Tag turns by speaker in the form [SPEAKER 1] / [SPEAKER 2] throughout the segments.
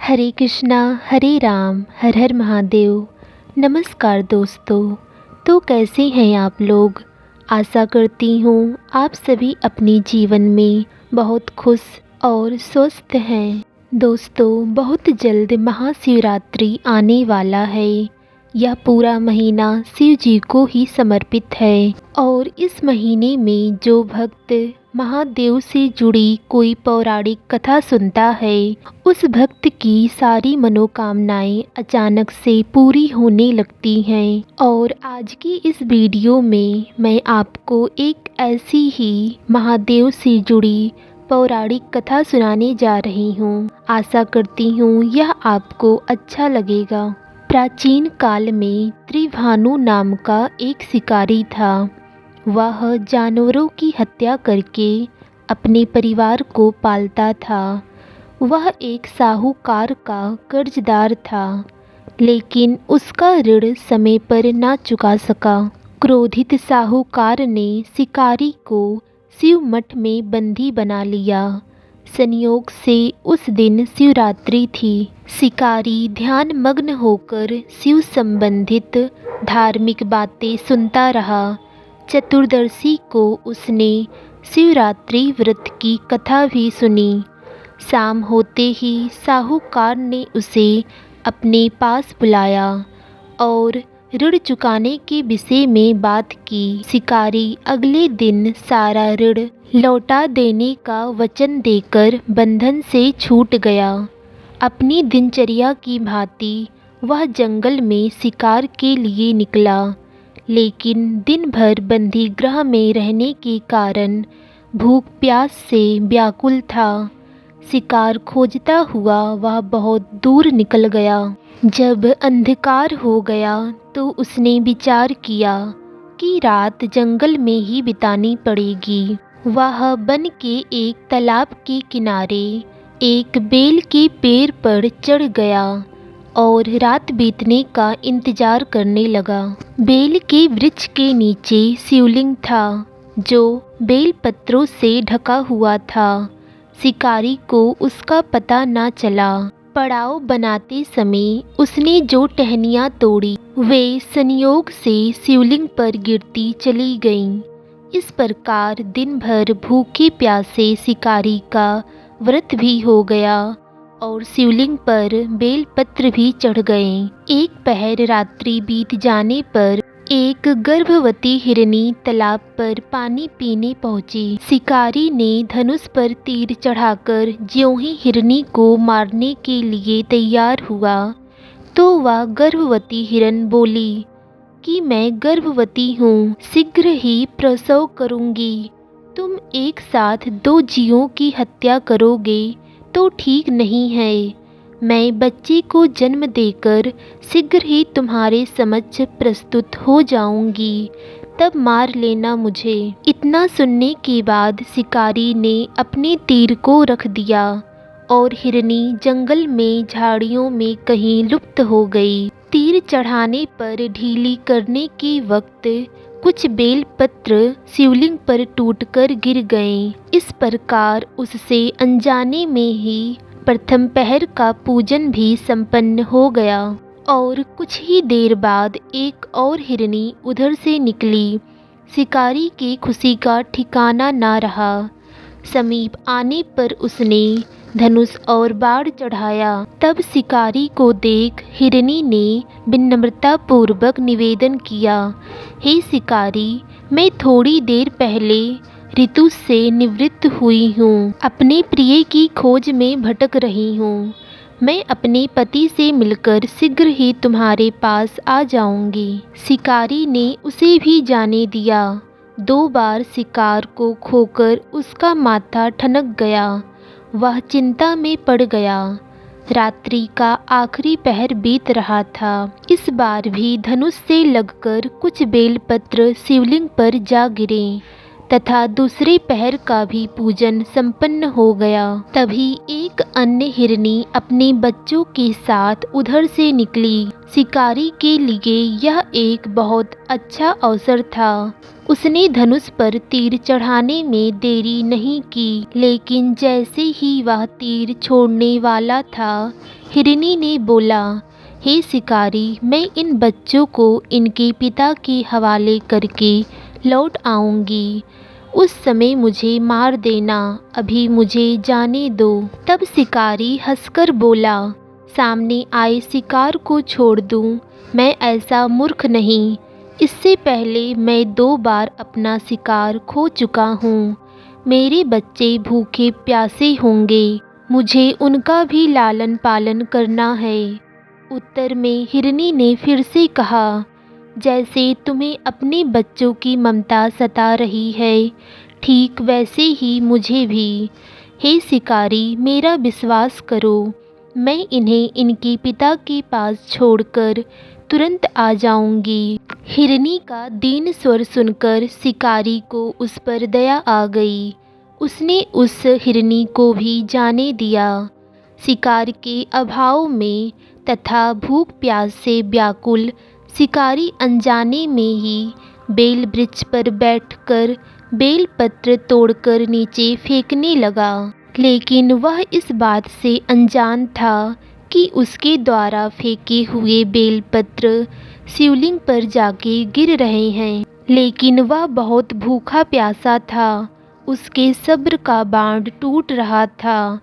[SPEAKER 1] हरे कृष्णा हरे राम हर हर महादेव। नमस्कार दोस्तों। तो कैसे हैं आप लोग। आशा करती हूँ आप सभी अपने जीवन में बहुत खुश और स्वस्थ हैं। दोस्तों, बहुत जल्द महाशिवरात्रि आने वाला है। यह पूरा महीना शिव जी को ही समर्पित है और इस महीने में जो भक्त महादेव से जुड़ी कोई पौराणिक कथा सुनता है, उस भक्त की सारी मनोकामनाएं अचानक से पूरी होने लगती हैं। और आज की इस वीडियो में मैं आपको एक ऐसी ही महादेव से जुड़ी पौराणिक कथा सुनाने जा रही हूँ। आशा करती हूँ यह आपको अच्छा लगेगा। प्राचीन काल में त्रिभानु नाम का एक शिकारी था। वह जानवरों की हत्या करके अपने परिवार को पालता था। वह एक साहूकार का कर्जदार था, लेकिन उसका ऋण समय पर ना चुका सका। क्रोधित साहूकार ने शिकारी को शिव मठ में बंदी बना लिया। संयोग से उस दिन शिवरात्रि थी। शिकारी ध्यान मग्न होकर शिव संबंधित धार्मिक बातें सुनता रहा। चतुर्दशी को उसने शिवरात्रि व्रत की कथा भी सुनी। शाम होते ही साहूकार ने उसे अपने पास बुलाया और ऋण चुकाने के विषय में बात की। शिकारी अगले दिन सारा ऋण लौटा देने का वचन देकर बंधन से छूट गया। अपनी दिनचर्या की भांति वह जंगल में शिकार के लिए निकला, लेकिन दिन भर बंदी गृह में रहने के कारण भूख प्यास से व्याकुल था। शिकार खोजता हुआ वह बहुत दूर निकल गया। जब अंधकार हो गया तो उसने विचार किया कि रात जंगल में ही बितानी पड़ेगी। वह बन के एक तालाब के किनारे एक बेल के पेड़ पर चढ़ गया और रात बीतने का इंतजार करने लगा। बेल के वृक्ष के नीचे शिवलिंग था, जो बेल पत्रों से ढका हुआ था। शिकारी को उसका पता न चला। पड़ाव बनाते समय उसने जो टहनियाँ तोड़ी, वे संयोग से शिवलिंग पर गिरती चली गईं। इस प्रकार दिन भर भूखे प्यासे शिकारी का व्रत भी हो गया और शिवलिंग पर बेलपत्र भी चढ़ गए। एक पहर रात्रि बीत जाने पर एक गर्भवती हिरनी तालाब पर पानी पीने पहुंची। शिकारी ने धनुष पर तीर चढ़ाकर ज्यों ही हिरनी को मारने के लिए तैयार हुआ, तो वह गर्भवती हिरन बोली कि मैं गर्भवती हूँ, शीघ्र ही प्रसव करूँगी। तुम एक साथ दो जीवों की हत्या करोगे तो ठीक नहीं है। मैं बच्चे को जन्म देकर शीघ्र ही तुम्हारे समक्ष प्रस्तुत हो जाऊंगी, तब मार लेना मुझे। इतना सुनने के बाद शिकारी ने अपने तीर को रख दिया और हिरनी जंगल में झाड़ियों में कहीं लुप्त हो गई। तीर चढ़ाने पर ढीली करने के वक्त कुछ बेलपत्र शिवलिंग पर टूटकर गिर गए। इस प्रकार उससे अनजाने में ही प्रथम पहर का पूजन भी संपन्न हो गया। और कुछ ही देर बाद एक और हिरनी उधर से निकली। शिकारी की खुशी का ठिकाना ना रहा। समीप आने पर उसने धनुष और बाण चढ़ाया। तब शिकारी को देख हिरनी ने विनम्रता पूर्वक निवेदन किया, हे शिकारी, मैं थोड़ी देर पहले ऋतु से निवृत्त हुई हूँ। अपने प्रिय की खोज में भटक रही हूँ। मैं अपने पति से मिलकर शीघ्र ही तुम्हारे पास आ जाऊंगी। शिकारी ने उसे भी जाने दिया। 2 बार शिकार को खोकर उसका माथा ठनक गया। वह चिंता में पड़ गया। रात्रि का आखिरी पहर बीत रहा था। इस बार भी धनुष से लगकर कुछ बेलपत्र शिवलिंग पर जा गिरे तथा दूसरे पहर का भी पूजन संपन्न हो गया। तभी एक अन्य हिरनी अपने बच्चों के साथ उधर से निकली। शिकारी के लिए यह एक बहुत अच्छा अवसर था। उसने धनुष पर तीर चढ़ाने में देरी नहीं की, लेकिन जैसे ही वह तीर छोड़ने वाला था, हिरनी ने बोला, हे शिकारी, मैं इन बच्चों को इनके पिता के हवाले करके लौट आऊंगी। उस समय मुझे मार देना, अभी मुझे जाने दो। तब शिकारी हंसकर बोला, सामने आए शिकार को छोड़ दूं? मैं ऐसा मूर्ख नहीं। इससे पहले मैं 2 बार अपना शिकार खो चुका हूँ। मेरे बच्चे भूखे प्यासे होंगे, मुझे उनका भी लालन पालन करना है। उत्तर में हिरनी ने फिर से कहा, जैसे तुम्हें अपने बच्चों की ममता सता रही है, ठीक वैसे ही मुझे भी। हे शिकारी, मेरा विश्वास करो, मैं इन्हें इनके पिता के पास छोड़कर तुरंत आ जाऊंगी। हिरनी का दीन स्वर सुनकर शिकारी को उस पर दया आ गई। उसने उस हिरनी को भी जाने दिया। शिकार के अभाव में तथा भूख प्यास से व्याकुल शिकारी अनजाने में ही बेल वृक्ष पर बैठकर बेलपत्र तोड़कर नीचे फेंकने लगा। लेकिन वह इस बात से अनजान था कि उसके द्वारा फेंके हुए बेलपत्र शिवलिंग पर जाके गिर रहे हैं। लेकिन वह बहुत भूखा प्यासा था, उसके सब्र का बांध टूट रहा था।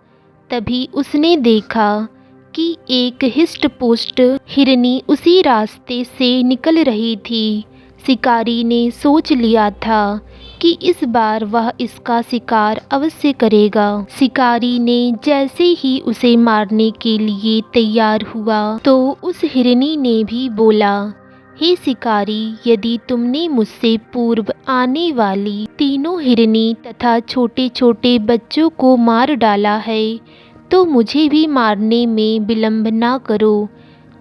[SPEAKER 1] तभी उसने देखा कि एक हिष्ट-पुष्ट हिरनी उसी रास्ते से निकल रही थी। शिकारी ने सोच लिया था कि इस बार वह इसका शिकार अवश्य करेगा। शिकारी ने जैसे ही उसे मारने के लिए तैयार हुआ तो उस हिरनी ने भी बोला, हे शिकारी, यदि तुमने मुझसे पूर्व आने वाली तीनों हिरनी तथा छोटे छोटे बच्चों को मार डाला है तो मुझे भी मारने में विलंब ना करो,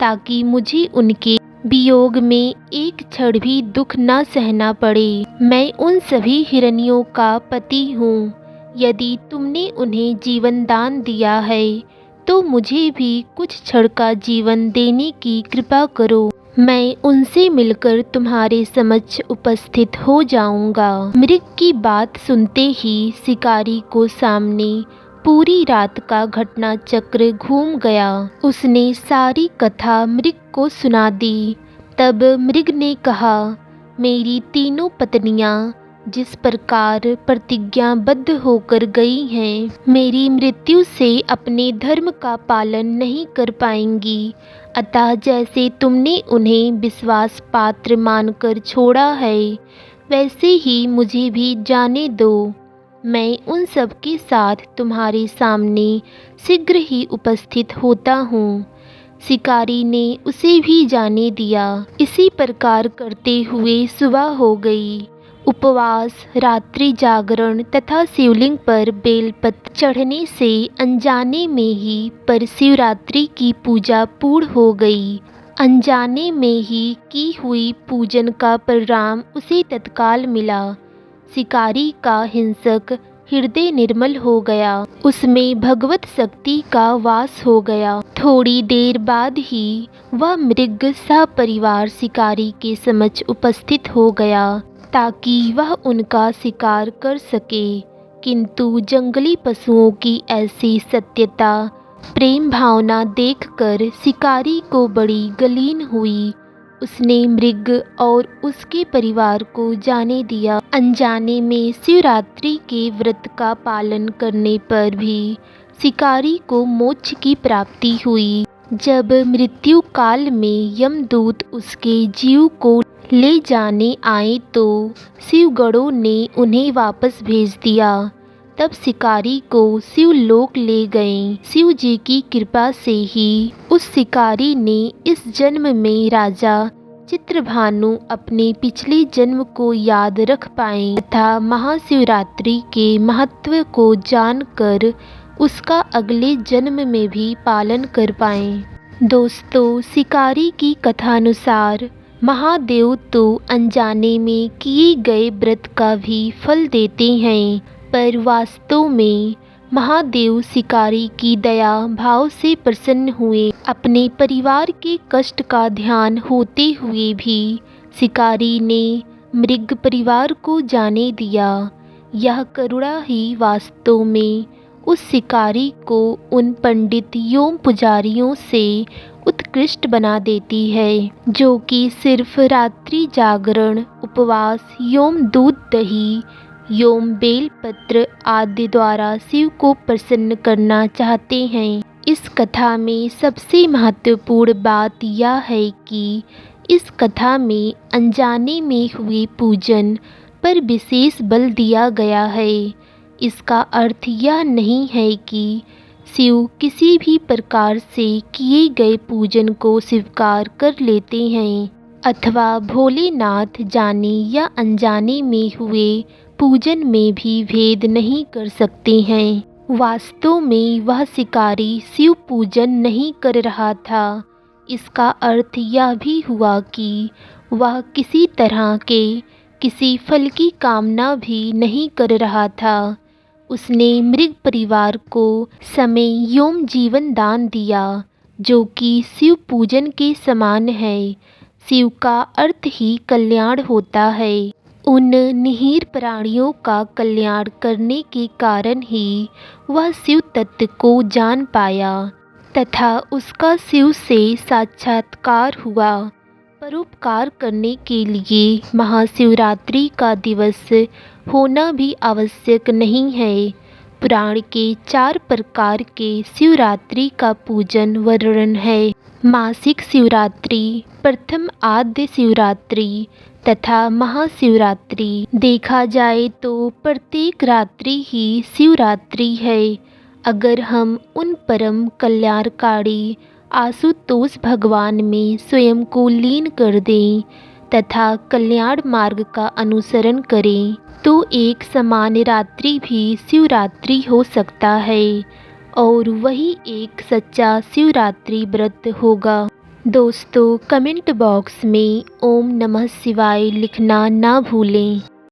[SPEAKER 1] ताकि मुझे उनके वियोग में एक क्षण भी दुख न सहना पड़े। मैं उन सभी हिरनियों का पति हूँ। यदि तुमने उन्हें जीवन दान दिया है तो मुझे भी कुछ क्षण का जीवन देने की कृपा करो। मैं उनसे मिलकर तुम्हारे समक्ष उपस्थित हो जाऊंगा। मृग की बात सुनते ही शिकारी को सामने पूरी रात का घटना चक्र घूम गया। उसने सारी कथा मृग को सुना दी। तब मृग ने कहा, मेरी तीनों पत्नियां जिस प्रकार प्रतिज्ञाबद्ध होकर गई हैं, मेरी मृत्यु से अपने धर्म का पालन नहीं कर पाएंगी। अतः जैसे तुमने उन्हें विश्वास पात्र मानकर छोड़ा है, वैसे ही मुझे भी जाने दो। मैं उन सब के साथ तुम्हारे सामने शीघ्र ही उपस्थित होता हूँ। शिकारी ने उसे भी जाने दिया। इसी प्रकार करते हुए सुबह हो गई। उपवास, रात्रि जागरण तथा शिवलिंग पर बेलपत्र चढ़ने से अनजाने में ही पर शिवरात्रि की पूजा पूर्ण हो गई। अनजाने में ही की हुई पूजन का परिणाम उसे तत्काल मिला। शिकारी का हिंसक हृदय निर्मल हो गया, उसमें भगवत शक्ति का वास हो गया। थोड़ी देर बाद ही वह मृग सपरिवार शिकारी के समक्ष उपस्थित हो गया ताकि वह उनका शिकार कर सके। किंतु जंगली पशुओं की ऐसी सत्यता, प्रेम भावना देखकर शिकारी को बड़ी गलीन हुई। उसने मृग और उसके परिवार को जाने दिया। अनजाने में शिवरात्रि के व्रत का पालन करने पर भी शिकारी को मोक्ष की प्राप्ति हुई। जब मृत्यु काल में यमदूत उसके जीव को ले जाने आए तो शिवगणों ने उन्हें वापस भेज दिया। तब शिकारी को शिवलोक ले गए। शिव जी की कृपा से ही उस शिकारी ने इस जन्म में राजा चित्रभानु अपने पिछले जन्म को याद रख पाए तथा महाशिवरात्रि के महत्व को जानकर उसका अगले जन्म में भी पालन कर पाए। दोस्तों, शिकारी की कथानुसार महादेव तो अनजाने में किए गए व्रत का भी फल देते हैं, पर वास्तव में महादेव शिकारी की दया भाव से प्रसन्न हुए। अपने परिवार के कष्ट का ध्यान होते हुए भी शिकारी ने मृग परिवार को जाने दिया। यह करुणा ही वास्तव में उस शिकारी को उन पंडित योम पुजारियों से उत्कृष्ट बना देती है जो कि सिर्फ रात्रि जागरण, उपवास, योम दूध दही, योम बेलपत्र आदि द्वारा शिव को प्रसन्न करना चाहते हैं। इस कथा में सबसे महत्वपूर्ण बात यह है कि इस कथा में अनजाने में हुए पूजन पर विशेष बल दिया गया है। इसका अर्थ यह नहीं है कि शिव किसी भी प्रकार से किए गए पूजन को स्वीकार कर लेते हैं अथवा भोलेनाथ जाने या अनजाने में हुए पूजन में भी भेद नहीं कर सकते हैं। वास्तव में वह शिकारी शिव पूजन नहीं कर रहा था। इसका अर्थ यह भी हुआ कि वह किसी तरह के किसी फल की कामना भी नहीं कर रहा था। उसने मृग परिवार को समय योम जीवन दान दिया जो कि शिव पूजन के समान है। शिव का अर्थ ही कल्याण होता है। उन निहीर प्राणियों का कल्याण करने के कारण ही वह शिव तत्व को जान पाया तथा उसका शिव से साक्षात्कार हुआ। परोपकार करने के लिए महाशिवरात्रि का दिवस होना भी आवश्यक नहीं है। पुराण के 4 प्रकार के शिवरात्रि का पूजन वर्णन है। मासिक शिवरात्रि, प्रथम आद्य शिवरात्रि तथा महाशिवरात्रि। देखा जाए तो प्रत्येक रात्रि ही शिवरात्रि है। अगर हम उन परम कल्याणकारी आशुतोष भगवान में स्वयं को लीन कर दें तथा कल्याण मार्ग का अनुसरण करें तो एक सामान्य रात्रि भी शिवरात्रि हो सकता है और वही एक सच्चा शिवरात्रि व्रत होगा। दोस्तों, कमेंट बॉक्स में ओम नमः शिवाय लिखना ना भूलें।